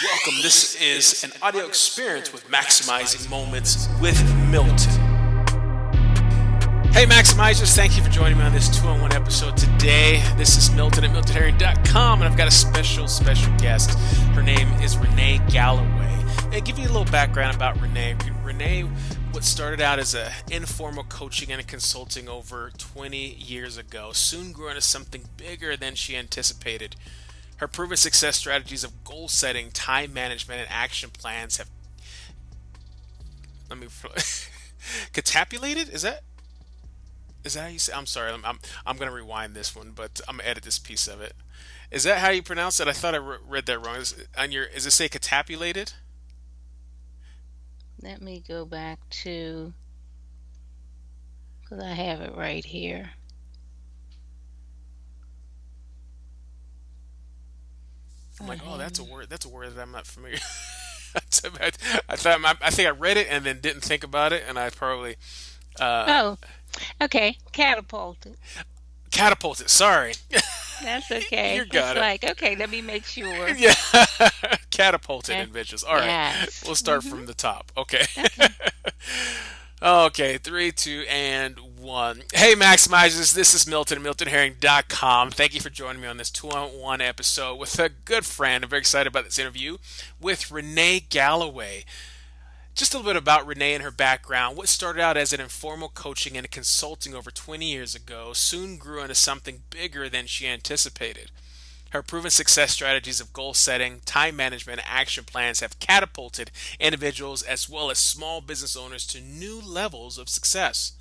Welcome. This is an audio experience with Maximizing Moments with Milton. Hey, Maximizers, thank you for joining me on this 2-on-1 episode today. This is Milton at MiltonHerring.com, and I've got a special guest. Her name is Renee Galloway. I'll give you a little background about Renee. Renee, what started out as an informal coaching and consulting over 20 years ago, soon grew into something bigger than she anticipated. Her proven success strategies of goal setting, time management, and action plans have catapulted. Is that how you say? I'm sorry. I'm going to rewind this one, but I'm going to edit this piece of it. Is that how you pronounce it? I thought I read that wrong. Is it say catapulated? Let me go back to, because I have it right here. I'm like, oh, that's a word. That's a word that I'm not familiar. I think I read it and then didn't think about it, and I probably. Oh, okay. Catapulted. Catapulted. Sorry. That's okay. You got it's it. Like, okay, let me make sure. Yeah. Catapulted individuals. All right. Yes. We'll start from the top. Okay. Okay. Okay, 3, 2, and 1. Hey, Maximizers, this is Milton at MiltonHerring.com. Thank you for joining me on this 2-on-1 episode with a good friend. I'm very excited about this interview with Renee Galloway. Just a little bit about Renee and her background. What started out as an informal coaching and consulting over 20 years ago soon grew into something bigger than she anticipated. Her proven success strategies of goal setting, time management, and action plans have catapulted individuals as well as small business owners to new levels of success.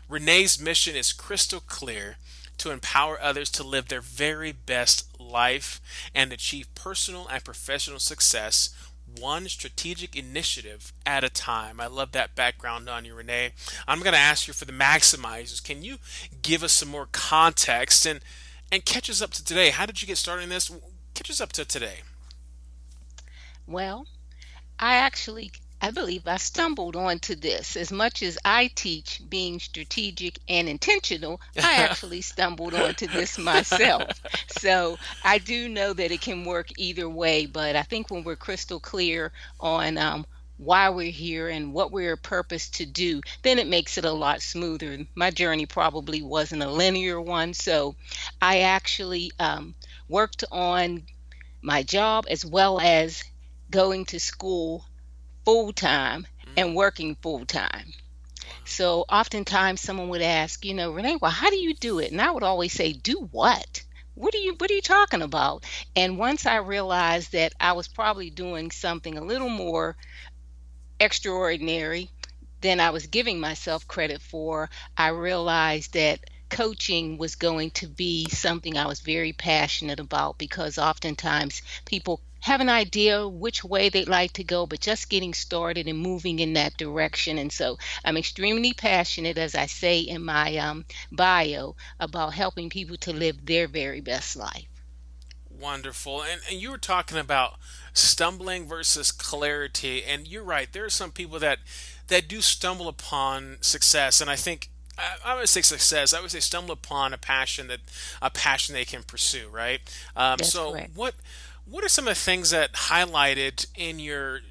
Renee's mission is crystal clear: to empower others to live their very best life and achieve personal and professional success one strategic initiative at a time. I love that background on you, Renee. I'm going to ask you for the maximizers. Can you give us some more context and catch us up to today? How did you get started in this? Catch us up to today. Well, I believe I stumbled onto this. As much as I teach being strategic and intentional, I actually stumbled onto this myself. So I do know that it can work either way, but I think when we're crystal clear on why we're here and what we're purposed to do, then it makes it a lot smoother. My journey probably wasn't a linear one, so I actually worked on my job as well as going to school full time and working full time. So oftentimes someone would ask, Renee, well, how do you do it? And I would always say, do what? What are you talking about? And once I realized that I was probably doing something a little more extraordinary than I was giving myself credit for, I realized that coaching was going to be something I was very passionate about, because oftentimes people have an idea which way they'd like to go, but just getting started and moving in that direction. And so I'm extremely passionate, as I say in my bio, about helping people to live their very best life. Wonderful. And you were talking about stumbling versus clarity. And you're right. There are some people that do stumble upon success. And I think I would say success. I would say stumble upon a passion they can pursue. Right. That's So correct. what are some of the things that highlighted in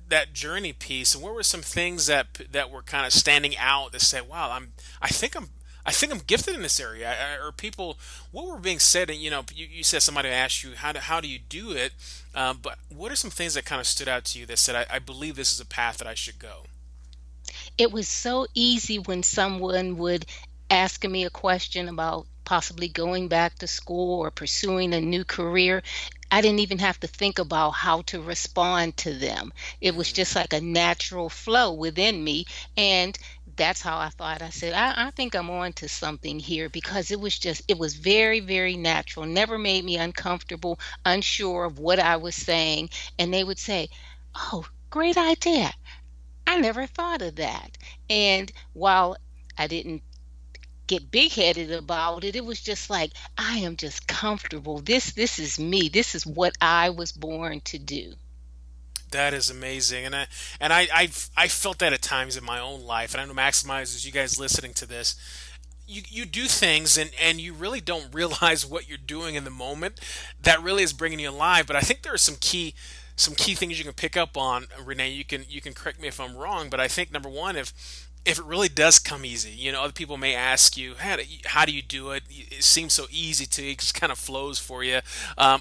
that journey piece, and what were some things that were kind of standing out that said, "Wow, I think I'm gifted in this area," or people, what were being said? And you said somebody asked you how do you do it, but what are some things that kind of stood out to you that said, I believe this is a path that I should go? It was so easy when someone would ask me a question about possibly going back to school or pursuing a new career. I didn't even have to think about how to respond to them. It was just like a natural flow within me. And that's how I thought. I said, I think I'm on to something here, because it was very, very natural, never made me uncomfortable, unsure of what I was saying. And they would say, oh, great idea. I never thought of that. And while I didn't get big headed about it, it was just like, I am just comfortable. This is me. This is what I was born to do. That is amazing, and I felt that at times in my own life, and I know, maximizers, you guys listening to this, you do things and you really don't realize what you're doing in the moment that really is bringing you alive. But I think there are some key things you can pick up on, Renee. You can correct me if I'm wrong, but I think number one, if it really does come easy, other people may ask you, how do you do it? It seems so easy to you, it just kind of flows for you.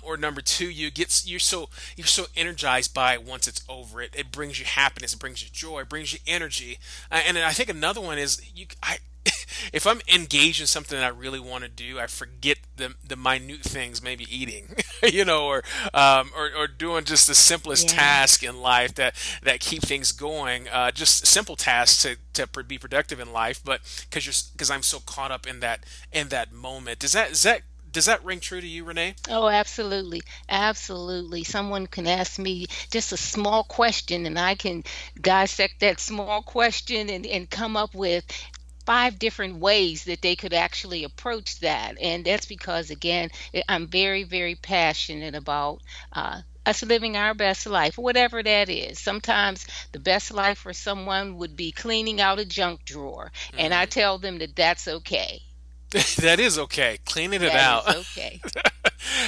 Or number two, you're so energized by it once it's over. It brings you happiness, it brings you joy, it brings you energy. And then I think another one is if I'm engaged in something that I really want to do, I forget the minute things, maybe eating, or doing just the simplest Yeah. task in life that keep things going. Just simple tasks to be productive in life, but because I'm so caught up in that moment. Does that ring true to you, Renee? Oh, absolutely. Absolutely. Someone can ask me just a small question, and I can dissect that small question and come up with five different ways that they could actually approach that. And that's because, again, I'm very, very passionate about us living our best life, whatever that is. Sometimes the best life for someone would be cleaning out a junk drawer. And I Hmm. tell them that that's okay. That is okay. Cleaning it That out. is okay.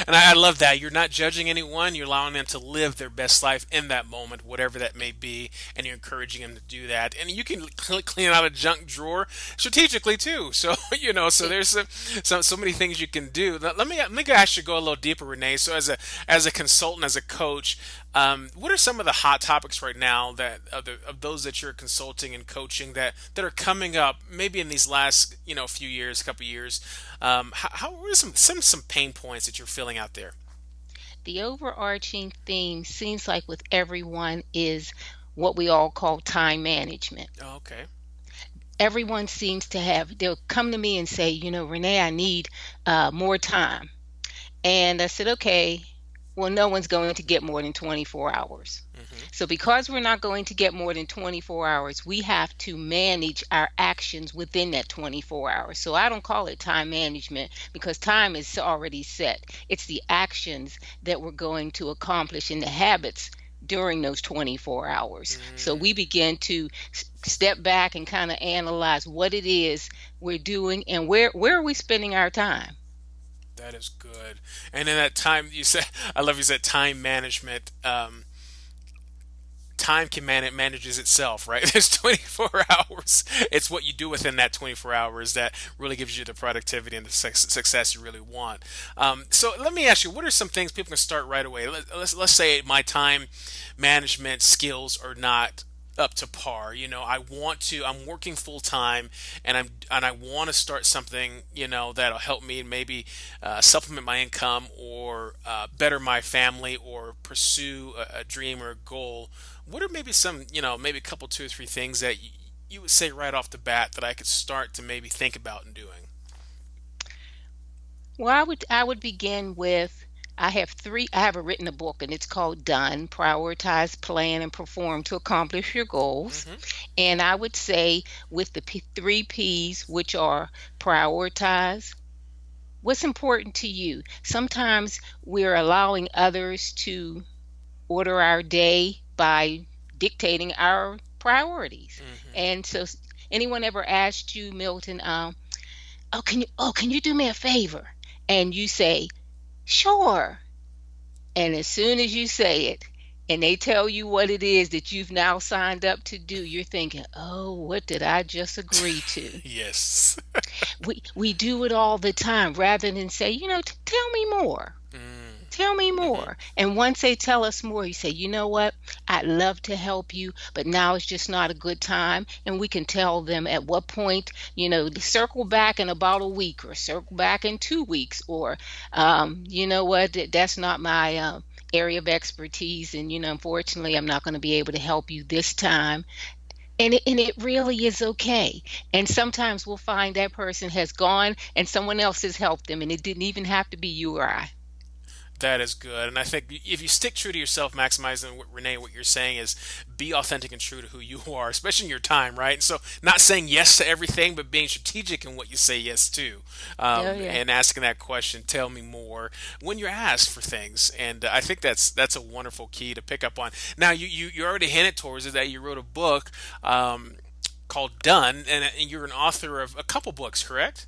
And I love that. You're not judging anyone. You're allowing them to live their best life in that moment, whatever that may be, and you're encouraging them to do that. And you can clean out a junk drawer strategically too. So so It, there's so many things you can do. Let me actually go a little deeper, Renee. So as a consultant, as a coach, what are some of the hot topics right now that of those that you're consulting and coaching that are coming up maybe in these last few years, couple years? What are some pain points that you're feeling out there? the overarching theme seems like with everyone is what we all call time management. Oh, okay. Everyone seems to have, they'll come to me and say, Renee, I need more time. And I said, okay, well, no one's going to get more than 24 hours. Hmm. So, because we're not going to get more than 24 hours, we have to manage our actions within that 24 hours. So, I don't call it time management because time is already set. It's the actions that we're going to accomplish and the habits during those 24 hours. So, Mm, we begin to step back and kind of analyze what it is we're doing and where are we spending our time. that is good. And in that time, you said, I love you said time management. Time can manages itself, right? There's 24 hours. It's what you do within that 24 hours that really gives you the productivity and the success you really want. So let me ask you, what are some things people can start right away? Let's say my time management skills are not up to par. I'm working full time, and I want to start something, that'll help me and maybe supplement my income, or better my family, or pursue a dream or a goal. What are maybe some, maybe a couple, two or three things that you would say right off the bat that I could start to maybe think about and doing? Well, I would begin with I have written a book and it's called Done, Prioritize, Plan and Perform to Accomplish Your Goals. Hmm. And I would say with the three P's, which are prioritize, what's important to you. Sometimes we're allowing others to order our day by dictating our priorities. Hmm. And so anyone ever asked you, Milton, can you do me a favor? And you say, sure. And as soon as you say it, and they tell you what it is that you've now signed up to do, you're thinking, oh, what did I just agree to? Yes. We do it all the time rather than say, tell me more. Mm. Tell me Hmm. more. And once they tell us more, you say, you know what? I'd love to help you, but now it's just not a good time. And we can tell them at what point, circle back in about a week or circle back in 2 weeks, or, you know what? That's not my area of expertise. And, unfortunately, I'm not going to be able to help you this time. And it really is okay. And sometimes we'll find that person has gone and someone else has helped them, and it didn't even have to be you or I. That is good. And I think if you stick true to yourself, maximizing what Renee, what you're saying is be authentic and true to who you are, especially in your time, right? And so not saying yes to everything, but being strategic in what you say yes to, Oh, yeah. and asking that question, tell me more, when you're asked for things. And I think that's a wonderful key to pick up on. Now, you already hinted towards it that you wrote a book. called Done, and you're an author of a couple books, correct?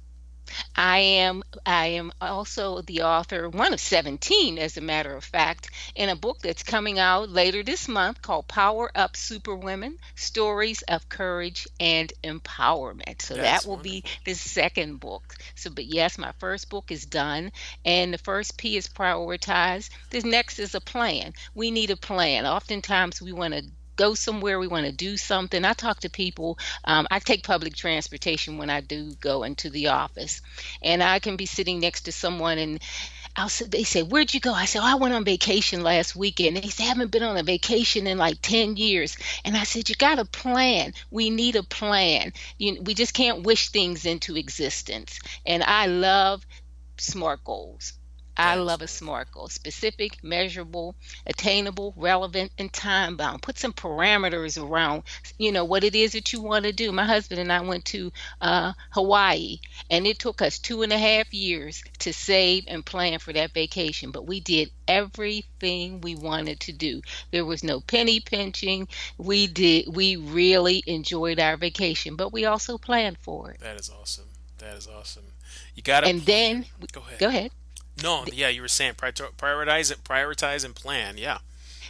I am also the author, one of 17 as a matter of fact, in a book that's coming out later this month called Power Up Superwomen: Stories of Courage and Empowerment. So that That's will be wonderful. the second book. So but yes, my first book is done, and the first P is prioritized. The next is a plan. We need a plan. Oftentimes we want to go somewhere, we want to do something. I talk to people. I take public transportation when I do go into the office, and I can be sitting next to someone, and they say, "Where'd you go?" I say, "Oh, I went on vacation last weekend." They say, "I haven't been on a vacation in like 10 years." And I said, "You got a plan. We need a plan. We just can't wish things into existence." And I love SMART goals. I That is love a wonderful. SMART goal: specific, measurable, attainable, relevant, and time bound. Put some parameters around, what it is that you want to do. My husband and I went to Hawaii, and it took us 2.5 years to save and plan for that vacation. But we did everything we wanted to do. There was no penny pinching. We really enjoyed our vacation, but we also planned for it. That is awesome. That is awesome. You got to And plan. then, Go ahead. go ahead. No, yeah, you were saying prioritize it, prioritize and plan. Yeah,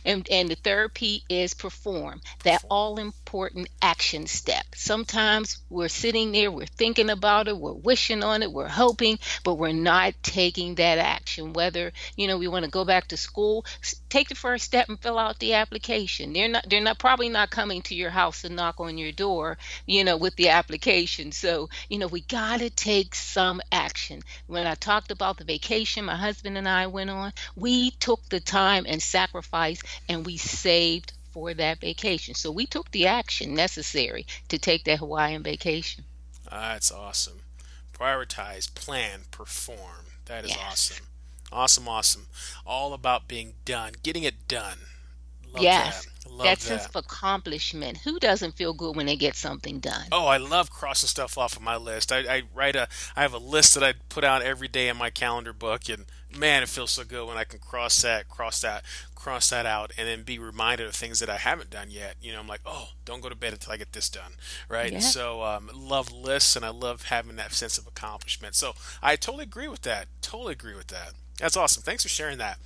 And the third P is perform, that perform. all important action step. Sometimes we're sitting there, we're thinking about it, we're wishing on it, we're hoping, but we're not taking that action. Whether, we want to go back to school, take the first step and fill out the application. They're not probably not coming to your house and knock on your door, with the application. So, we got to take some action. When I talked about the vacation my husband and I went on, we took the time and sacrifice, and we saved for that vacation. So we took the action necessary to take that Hawaiian vacation. That's awesome. Prioritize, plan, perform. That is Yes. awesome. Awesome, awesome. All about being done, getting it done. Love that. Yes. Love That sense that. of accomplishment. Who doesn't feel good when they get something done? Oh, I love crossing stuff off of my list. I have a list that I put out every day in my calendar book, and man, it feels so good when I can cross that out, and then be reminded of things that I haven't done yet. I'm like, oh, don't go to bed until I get this done, right? And Yeah. so, love lists, and I love having that sense of accomplishment. So, I totally agree with that. Totally agree with that. That's awesome. Thanks for sharing that.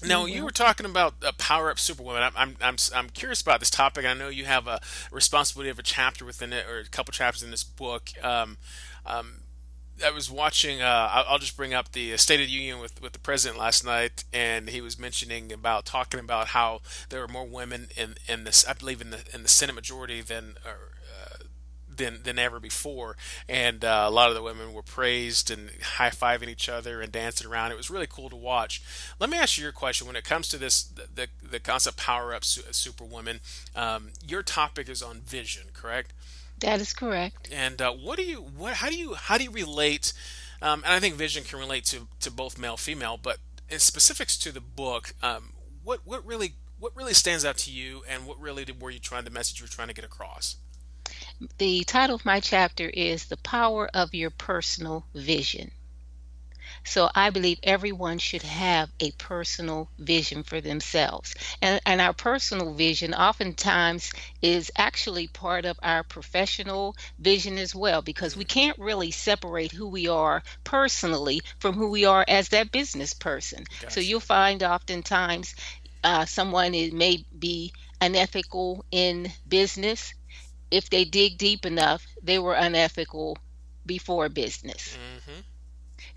You're Now you were welcome. talking about power up superwoman. I'm curious about this topic. I know you have a responsibility of a chapter within it, or a couple chapters in this book. Um, I was watching. I'll just bring up the State of the Union with the president last night, and he was mentioning about talking about how there are more women in this. I believe in the Senate majority than ever before, and a lot of the women were praised and high fiving each other and dancing around. It was really cool to watch. Let me ask you your question when it comes to this the concept power up superwoman. Your topic is on vision, correct? That is correct. And what how do you relate? And I think vision can relate to both male female, but in specifics to the book, what really stands out to you, and what really were you trying the message you were trying to get across? The title of my chapter is The Power of Your Personal Vision. So I believe everyone should have a personal vision for themselves. And our personal vision oftentimes is actually part of our professional vision as well, because we Mm, can't really separate who we are personally from who we are as that business person. So gotcha. you'll find oftentimes someone may be unethical in business. If they dig deep enough, they were unethical before business. Hmm.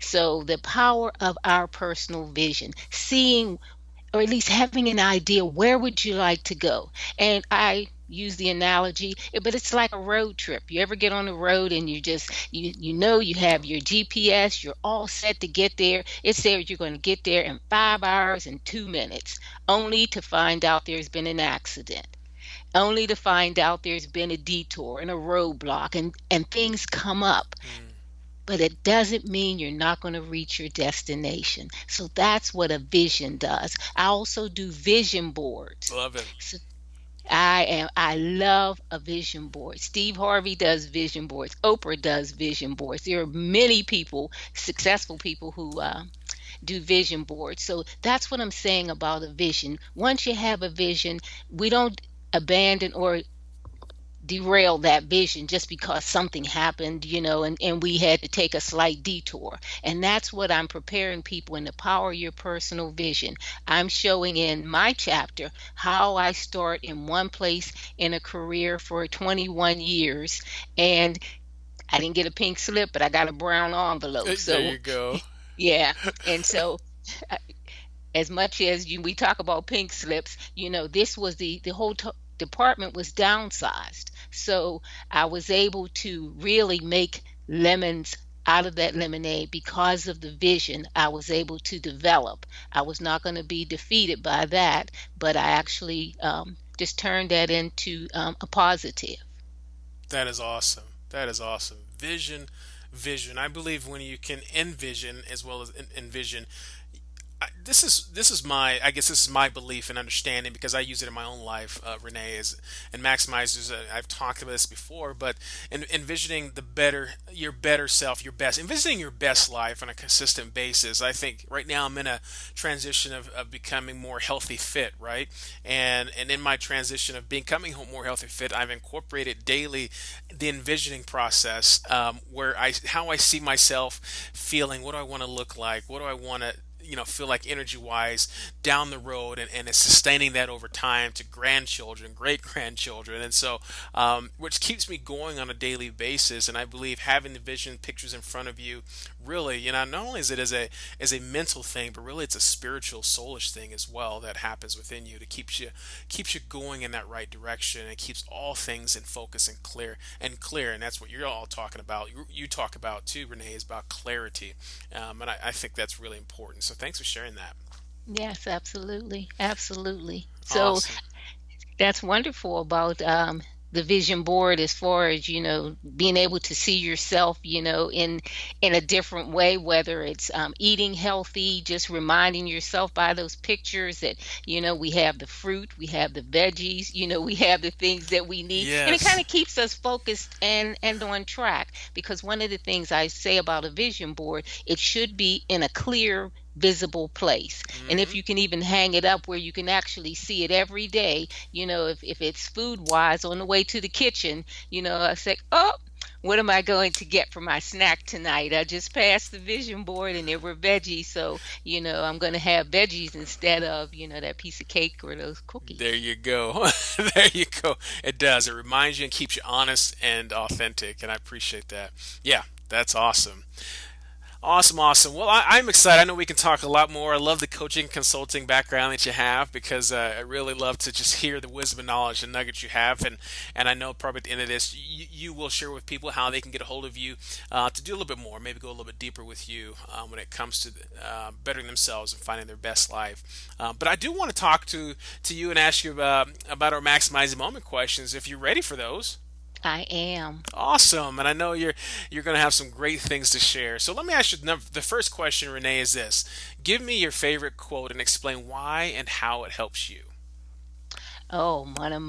So the power of our personal vision, seeing or at least having an idea, where would you like to go? And I use the analogy, but it's like a road trip. You ever get on the road and you have your GPS, you're all set to get there. It says you're going to get there in 5 hours and 2 minutes, only to find out there's been an accident, only to find out there's been a detour and a roadblock, and things come up, Mm, but it doesn't mean you're not going to reach your destination. So that's what a vision does. I also do vision boards. love it. So I love a vision board. Steve Harvey does vision boards. Oprah does vision boards. There are many people, successful people, who do vision boards. So that's what I'm saying about a vision. Once you have a vision, we don't abandon or derail that vision just because something happened, and we had to take a slight detour. And that's what I'm preparing people in the power of your personal vision. I'm showing in my chapter how I start in one place in a career for 21 years. And I didn't get a pink slip, but I got a brown envelope. There So, you go. yeah. And so, as much as we talk about pink slips, this was the whole department was downsized. So I was able to really make lemons out of that lemonade because of the vision I was able to develop. I was not going to be defeated by that, but I actually just turned that into a positive. That is awesome. That is awesome. Vision, vision. I believe when you can envision as well as envision, this is my, I guess this is my belief and understanding because I use it in my own life, Renee, is and maximizers. I've talked about this before, but envisioning the better, your better self, your best, envisioning your best life on a consistent basis. I think right now I'm in a transition of becoming more healthy fit, right? And in my transition of becoming more healthy fit, I've incorporated daily the envisioning process, where I how I see myself feeling, what do I want to look like, what do I want to feel like energy wise down the road, and it's sustaining that over time to grandchildren, great grandchildren. And so which keeps me going on a daily basis. And I believe having the vision pictures in front of you really, not only is it as a mental thing, but really it's a spiritual soulish thing as well that happens within you to keeps you going in that right direction, and keeps all things in focus and clear. And that's what you're all talking about. You talk about too, Renee, is about clarity. And I think that's really important. So thanks for sharing that. Yes, absolutely. Absolutely. So Awesome. that's wonderful about the vision board, as far as being able to see yourself in a different way, whether it's eating healthy, just reminding yourself by those pictures that we have the fruit, we have the veggies, we have the things that we need, and it kind Yes. of keeps us focused and on track. Because one of the things I say about a vision board, it should be in a clear, visible place. And if Hmm. you can even hang it up where you can actually see it every day, if it's food wise on the way to the kitchen, I say, oh, what am I going to get for my snack tonight? I just passed the vision board and there were veggies. So, I'm going to have veggies instead of, that piece of cake or those There cookies. you go. There you go. It does. It reminds you and keeps you honest and authentic, and I appreciate that. Yeah, that's awesome. Awesome, awesome. Well, I'm excited. I know we can talk a lot more. I love the coaching consulting background that you have because I really love to just hear the wisdom and knowledge and nuggets you have. And I know probably at the end of this, you will share with people how they can get a hold of you to do a little bit more, maybe go a little bit deeper with you when it comes to bettering themselves and finding their best life. But I do want to talk to you and ask you about our maximizing moment questions if you're ready for those. I am. Awesome, and I know you're going to have some great things to share. So let me ask you the first question, Renee, is this: give me your favorite quote and explain why and how it helps you. Oh, one of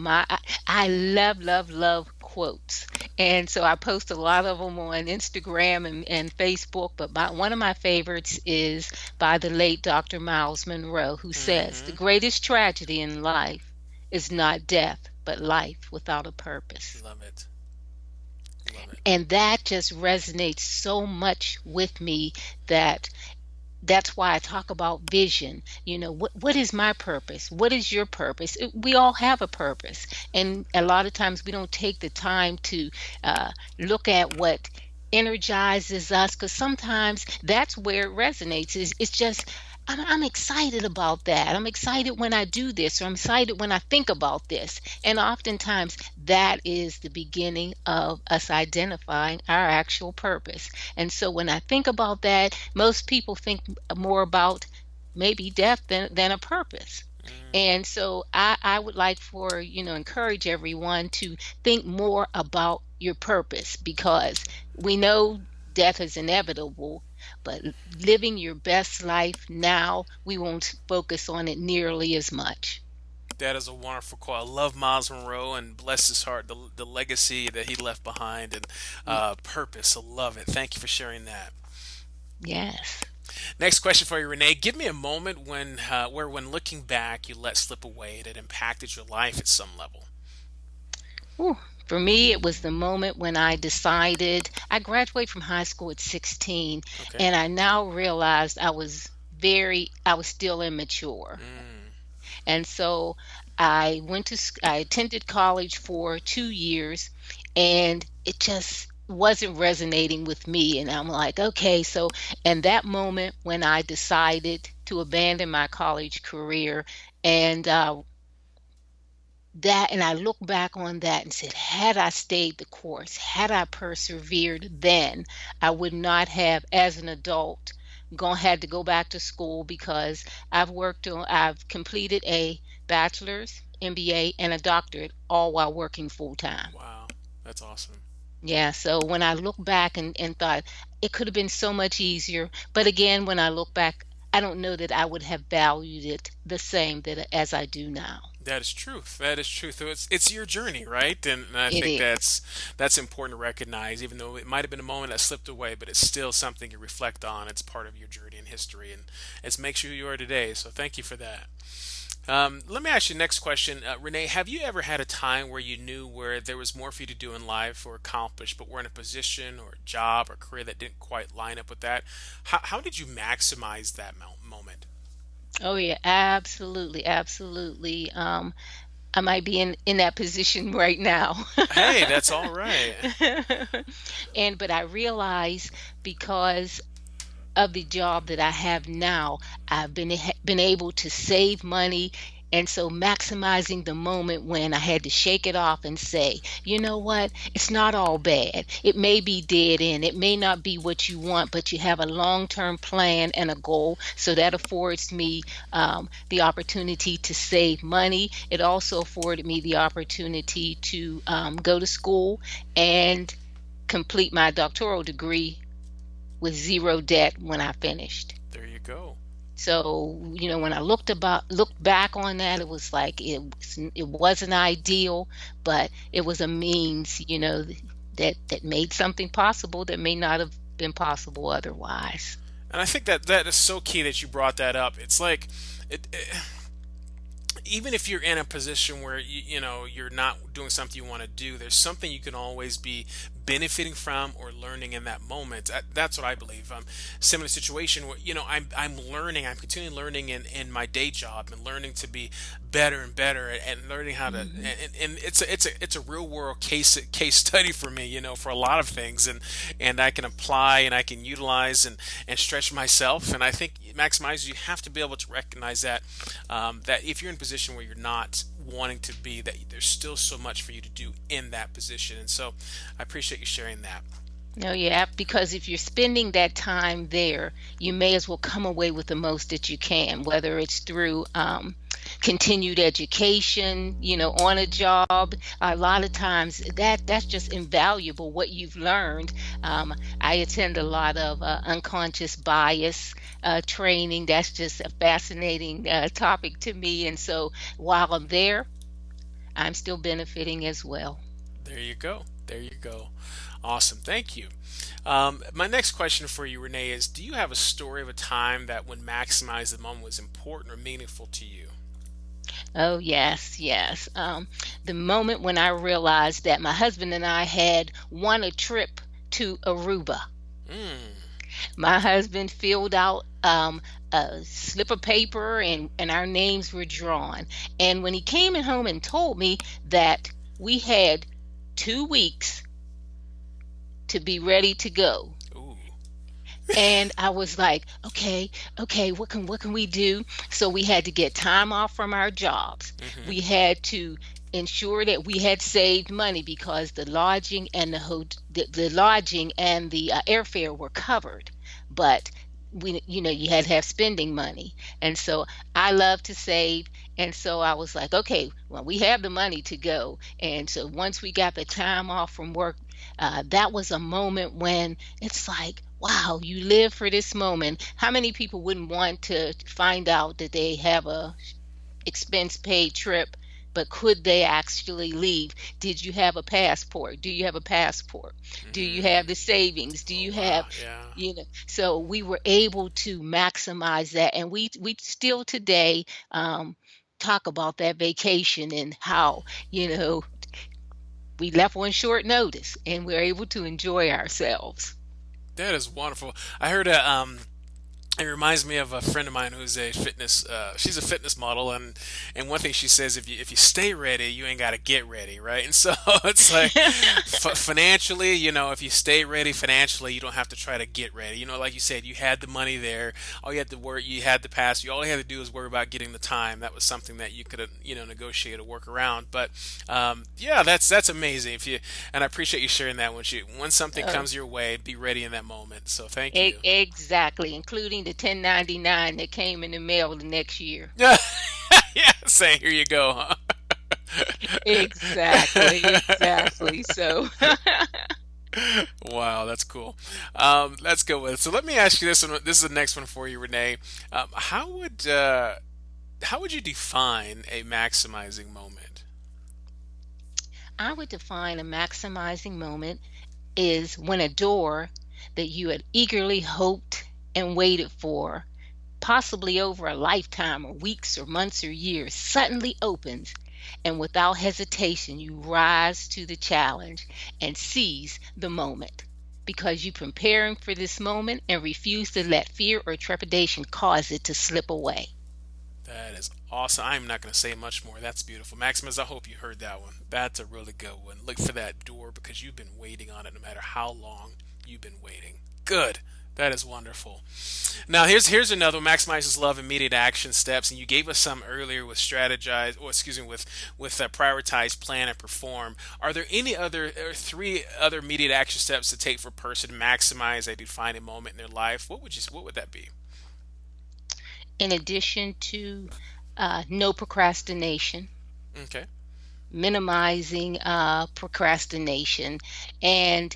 I love, love, love quotes. And so I post a lot of them on Instagram and Facebook. But one of my favorites is by the late Dr. Miles Monroe, who says, the Hmm. greatest tragedy in life is not death, but life without a purpose. Love it. Love it. And that just resonates so much with me that that's why I talk about vision. What is my purpose? What is your purpose? We all have a purpose. And a lot of times we don't take the time to look at what energizes us, because sometimes that's where it resonates. It's just, I'm excited about that. I'm excited when I do this, or I'm excited when I think about this. And oftentimes that is the beginning of us identifying our actual purpose. And so when I think about that, most people think more about maybe death than a purpose. Mm, And so I would like for, encourage everyone to think more about your purpose, because we know death is inevitable, but living your best life now, we won't focus on it nearly as much. that is a wonderful quote. I love Miles Monroe and bless his heart, the legacy that he left behind and Y- purpose. I love it. Thank you for sharing that. Yes. Next question for you, Renee. Give me a moment when looking back, you let slip away that impacted your life at some level. Ooh, for me, it was the moment when I decided I graduated from high school at 16, Okay. and I now realized I was still immature. Mm, And so I attended college for 2 years, and it just wasn't resonating with me. And I'm like, okay, so, and that moment when I decided to abandon my college career, and and I look back on that and said, had I stayed the course, had I persevered then, I would not have, as an adult, had to go back to school because I've completed a bachelor's, MBA, and a doctorate, all while working full time. wow, that's awesome. Yeah, so when I look back and thought it could have been so much easier, but again, when I look back, I don't know that I would have valued it the same that as I do now. That is truth. That is truth. So it's your journey, right? And I It think is. that's important to recognize, even though it might have been a moment that slipped away, but it's still something you reflect on. It's part of your journey and history, and it's makes you who you are today. So thank you for that. Let me ask you the next question, Renee. Have you ever had a time where you knew where there was more for you to do in life or accomplish, but were in a position or a job or career that didn't quite line up with that? How did you maximize that moment? Oh yeah, absolutely, absolutely. I might be in that position right now. Hey, that's all right. And but I realize because of the job that I have now, I've been able to save money, and so maximizing the moment when I had to shake it off and say, you know what, it's not all bad. It may be dead end. It may not be what you want, but you have a long-term plan and a goal. So that affords me the opportunity to save money. It also afforded me the opportunity to go to school and complete my doctoral degree with zero debt when I finished. There you go. So, when I looked back on that, it was like it wasn't ideal, but it was a means, that made something possible that may not have been possible otherwise. And I think that is so key that you brought that up. It's like it even if you're in a position where you're not doing something you want to do, there's something you can always be benefiting from or learning in that moment. That's what I believe. Similar situation where I'm learning, I'm continually learning in my day job and learning to be better and better and learning how to Hmm. and it's a real world case study for me, for a lot of things, and I can apply and I can utilize and stretch myself. And I think maximize, you have to be able to recognize that if you're in a position where you're not wanting to be, that there's still so much for you to do in that position. And so I appreciate you sharing that. No, yeah, because if you're spending that time there, you may as well come away with the most that you can, whether it's through continued education, on a job. A lot of times that's just invaluable what you've learned. I attend a lot of unconscious bias training. That's just a fascinating topic to me. And so while I'm there, I'm still benefiting as well. There you go. There you go. Awesome. Thank you. My next question for you, Renee, is: do you have a story of a time that when maximize the moment was important or meaningful to you? Oh, yes, yes. The moment when I realized that my husband and I had won a trip to Aruba. Mm, My husband filled out a slip of paper, and our names were drawn. And when he came in home and told me that we had 2 weeks to be ready to go, ooh. and I was like, okay, okay, what can we do? So we had to get time off from our jobs. Hmm. We had to ensure that we had saved money because the lodging and the airfare were covered, but you had to have spending money. And so I love to save, and so I was like, okay, well, we have the money to go. And so once we got the time off from work, that was a moment when it's like, wow, you live for this moment. How many people wouldn't want to find out that they have a expense paid trip, but could they actually leave? Did you have a passport? Do you have a passport? Do you have the Mm. savings? Do Oh you wow, have, yeah. so we were able to maximize that, and we still today talk about that vacation and how, you know we left on short notice and we're able to enjoy ourselves. That is wonderful. I heard it reminds me of a friend of mine who's a fitness. She's a fitness model, and one thing she says, if you stay ready, you ain't got to get ready, right? And so it's like financially, if you stay ready financially, you don't have to try to get ready. Like you said, you had the money there. All you had to worry, you had the past. All you had to do is worry about getting the time. That was something that you could, negotiate or work around. But yeah, that's amazing. If you and I appreciate you sharing that. When something Uh, comes your way, be ready in that moment. So thank you. exactly, including the 1099 that came in the mail the next year. Yeah, yeah, saying here you go, huh? Exactly, exactly. So, Wow, that's cool. Let's go with it. So let me ask you this one. This is the next one for you, Renee. How would you define a maximizing moment? I would define a maximizing moment is when a door that you had eagerly hoped and waited for, possibly over a lifetime or weeks or months or years, suddenly opens, and without hesitation you rise to the challenge and seize the moment because you're preparing for this moment and refuse to let fear or trepidation cause it to slip away. That is awesome. I'm not going to say much more. That's beautiful. Maximus, I hope you heard that one. That's a really good one. Look for that door because you've been waiting on it no matter how long you've been waiting. Good. That is wonderful. Now here's another one, maximizes love immediate action steps, and you gave us some earlier with strategize, or excuse me, with prioritize, plan, and perform. Are there any other or three other immediate action steps to take for a person to maximize a defining moment in their life? What would that be? In addition to no procrastination, Okay. minimizing procrastination, and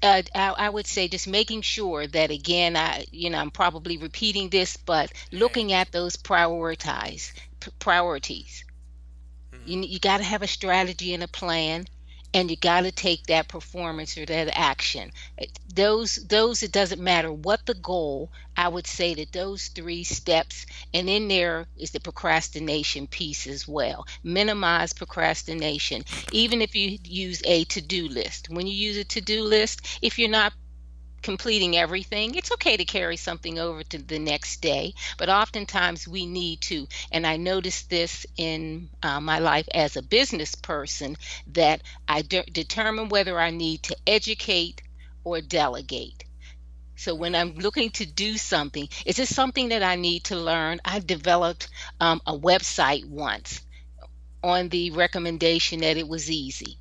I would say just making sure that again, I'm probably repeating this, but Hey. looking at those priorities. Hmm. You got to have a strategy and a plan, and you got to take that performance or that action. Those it doesn't matter what the goal. I would say that those three steps, and in there is the procrastination piece as well. Minimize procrastination, even if you use a to-do list. When you use a to-do list, if you're not completing everything, it's okay to carry something over to the next day. But oftentimes we need to, and I noticed this in my life as a business person, that I determine whether I need to educate or delegate. So when I'm looking to do something, is this something that I need to learn? I developed a website once on the recommendation that it was easy,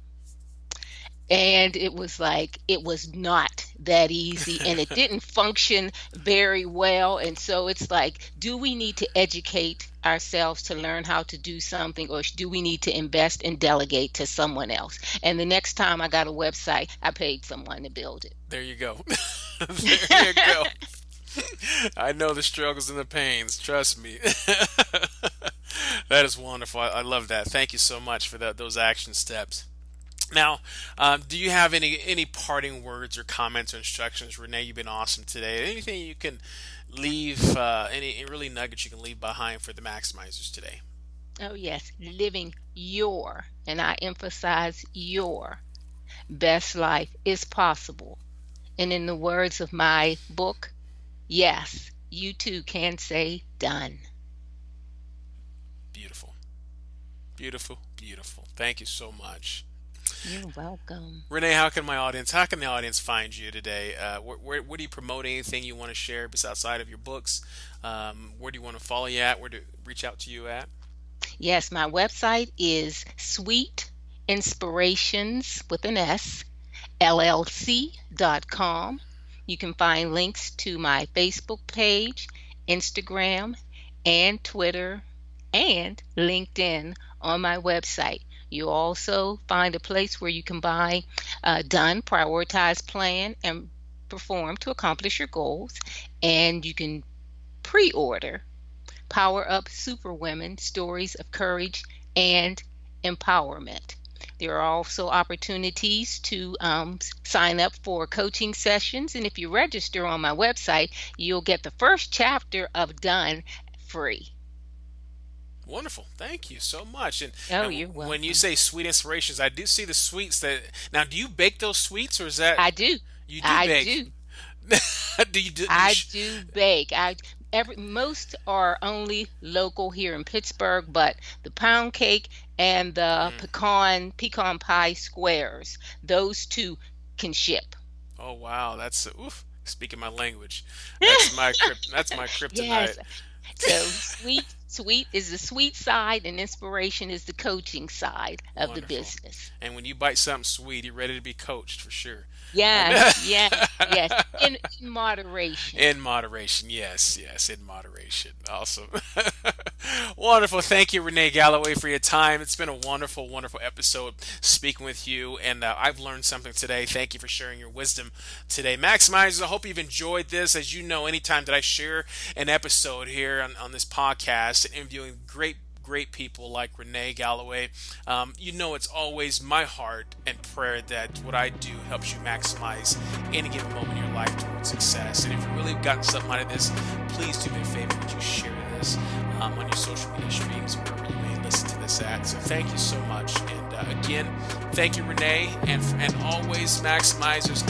and it was like it was not that easy and it didn't function very well. And so it's like, do we need to educate ourselves to learn how to do something, or do we need to invest and delegate to someone else? And the next time I got a website, I paid someone to build There you go. There you go. I know the struggles and the pains. Trust me. That is wonderful. I love that. Thank you so much for those action steps. Now, do you have any parting words or comments or instructions, Renee? You've been awesome today. Anything you can leave, any really nuggets you can leave behind for the maximizers today? it. Oh yes, living your, and I emphasize your, best life is possible. And in the words of my book, yes, you too can say done. Beautiful, beautiful, beautiful. Thank you so much. You're welcome. Renee, how can the audience find you today? Where do you promote anything you want to share besides outside of your books? Where do you want to follow you at? Where to reach out to you at? Yes, my website is Sweet Inspirations with an S, LLC.com. You can find links to my Facebook page, Instagram, and Twitter, and LinkedIn on my website. You also find a place where you can buy Done, Prioritize, Plan, and Perform to accomplish your goals. And you can pre order Power Up Superwomen Stories of Courage and Empowerment. There are also opportunities to sign up for coaching sessions. And if you register on my website, you'll get the first chapter of Done free. Wonderful. Thank you so much. Oh, And you're when you welcome. say sweet inspirations, I do see the sweets that. Now, do you bake those sweets, or is that I do. you do I bake? do. Do you I do bake. I every Most are only local here in Pittsburgh, but the pound cake and the mm. pecan pie squares, those two can ship. Oh wow, that's oof. Speaking my language, that's that's my kryptonite. Yes. So sweet is the sweet side, and inspiration is the coaching side of the Wonderful. business. And when you bite something sweet, you're ready to be coached for sure. Yes, yes, yes. In moderation. In moderation, yes, yes, in moderation. Awesome. Wonderful. Thank you, Renee Galloway, for your time. It's been a wonderful, wonderful episode speaking with you, and I've learned something today. Thank you for sharing your wisdom today. Maximizers, I hope you've enjoyed this. As you know, anytime that I share an episode here on this podcast, interviewing great people like Renee Galloway. You know, it's always my heart and prayer that what I do helps you maximize any given moment in your life towards success. And if you really gotten something out of this, please do me a favor. Would you share this on your social media streams, wherever you may listen to this at? So thank you so much. And again, thank you, Renee. And always, maximizers,